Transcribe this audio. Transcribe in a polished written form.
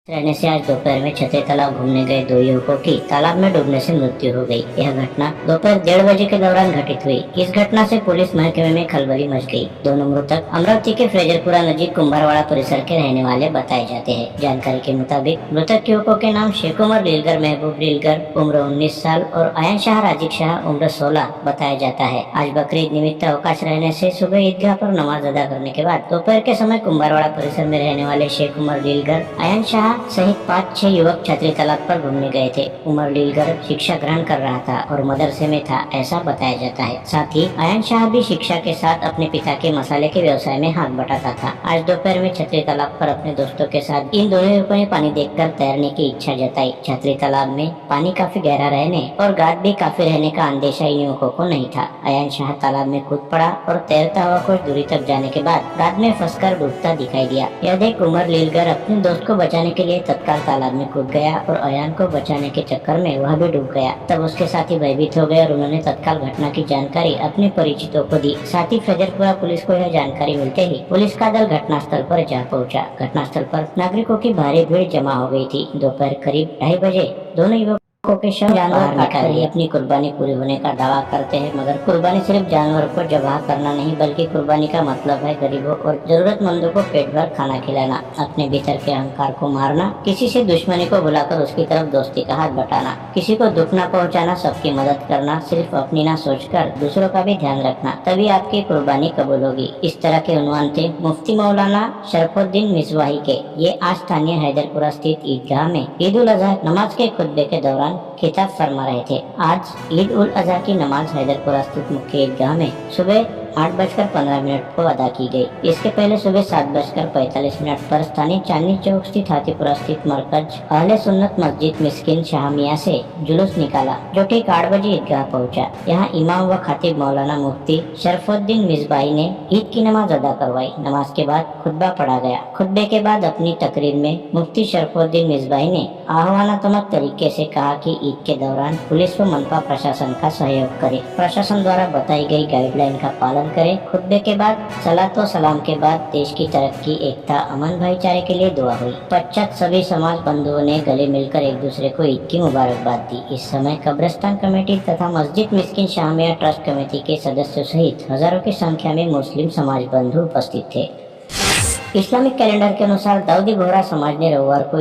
रहने से आज दोपहर में छतरी तालाब घूमने गए दो युवकों की तालाब में डूबने से मृत्यु हो गई। यह घटना दोपहर 1:30 बजे के दौरान घटित हुई। इस घटना से पुलिस महकमे में खलबली मच गई। दोनों मृतक अमरावती के फ्रेजरपुरा नजीक कुंभारवाड़ा परिसर के रहने वाले बताए जाते हैं। जानकारी के मुताबिक मृतक युवकों के नाम शेख उमर लीलगर, महबूब लीलगर उम्र 19 साल और आयन शाह राजिक शाह उम्र 16 बताया जाता है। आज बकरीद निमित्त अवकाश रहने से सुबह ईदगाह पर नमाज अदा करने के बाद दोपहर के समय कुंभारवाड़ा परिसर में रहने वाले शेख उमर लीलगर, आयन शाह सहित 5-6 युवक छतरी तालाब पर घूमने गए थे। उमर लीलगर शिक्षा ग्रहण कर रहा था और मदरसे में था, ऐसा बताया जाता है। साथ ही आयन शाह भी शिक्षा के साथ अपने पिता के मसाले के व्यवसाय में हाथ बटाता था। आज दोपहर में छतरी तालाब पर अपने दोस्तों के साथ इन दोनों युवकों ने पानी देखकर तैरने की इच्छा जताई। छतरी तालाब में पानी काफी गहरा रहने और गाद भी काफी रहने का अंदेशा इन युवकों को नहीं था। आयन शाह तालाब में कूद पड़ा और तैरता हुआ कुछ दूरी तक जाने के बाद गाद में फंसकर डूबता दिखाई दिया। यह देख उमर लीलगर अपने दोस्त को बचाने के लिए तत्काल तालाब में कूद गया और अयान को बचाने के चक्कर में वह भी डूब गया। तब उसके साथी भयभीत हो गए और उन्होंने तत्काल घटना की जानकारी अपने परिचितों को दी। साथ ही फ्रेजरपुरा पुलिस को यह जानकारी मिलते ही पुलिस का दल घटनास्थल पर जा पहुंचा। घटनास्थल पर नागरिकों की भारी भीड़ जमा हो गई थी। दोपहर करीब 2:30 बजे दोनों युवकों के शव जानवर निकाल ही अपनी कुर्बानी पूरी होने का दावा करते हैं, मगर कुर्बानी सिर्फ जानवर को जबाह करना नहीं बल्कि कुर्बानी का मतलब है गरीबों और जरूरतमंदों को पेट भर खाना खिलाना, अपने भीतर के अहंकार को मारना, किसी से दुश्मनी को भुलाकर उसकी तरफ दोस्ती का हाथ बटाना, किसी को दुख न पहुंचाना, सबकी मदद करना, सिर्फ अपनी न सोचकर दूसरों का भी ध्यान रखना, तभी आपकी कुर्बानी कबूल होगी। इस तरह के उन्वान थे मुफ्ती मौलाना शरफुद्दीन मिसबाही के। ये आज स्थानीय हैदरपुरा स्थित ईदगाह में ईद उल अजहा नमाज के खुतबे के दौरान खिताब फरमा रहे थे। आज ईद उल अजहा की नमाज हैदरपुरा स्थित मुख्य ईदगाह में सुबह 8:15 को अदा की गई। इसके पहले सुबह 7:45 पर स्थानीय चांदनी चौक स्थित हाथीपुरा स्थित मरकज अहले सुन्नत मस्जिद मिस्किन शाह मियां से जुलूस निकाला, जो ठीक 8 बजे ईदगाह पहुंचा। यहाँ इमाम व खतीब मौलाना मुफ्ती शरफुद्दीन मिसबाही ने ईद की नमाज अदा करवाई। नमाज के बाद खुतबा पढ़ा गया। खुतबे के बाद अपनी तकरीर में मुफ्ती शरफुद्दीन मिसबाही ने आह्वानात्मक तरीके से कहा कि ईद के दौरान पुलिस व मनपा प्रशासन का सहयोग करे, प्रशासन द्वारा बताई गई गाइडलाइन का पालन करें। खुतबे के बाद सलात व सलाम के बाद देश की तरक्की, एकता, अमन, भाईचारे के लिए दुआ हुई। पश्चात सभी समाज बंधुओं ने गले मिलकर एक दूसरे को ईद की मुबारकबाद दी। इस समय कब्रिस्तान कमेटी तथा मस्जिद मिस्किन शाह मियां ट्रस्ट कमेटी के सदस्यों सहित हजारों की संख्या में मुस्लिम समाज बंधु उपस्थित थे। इस्लामिक कैलेंडर के अनुसार दाऊदी बोहरा समाज ने रविवार को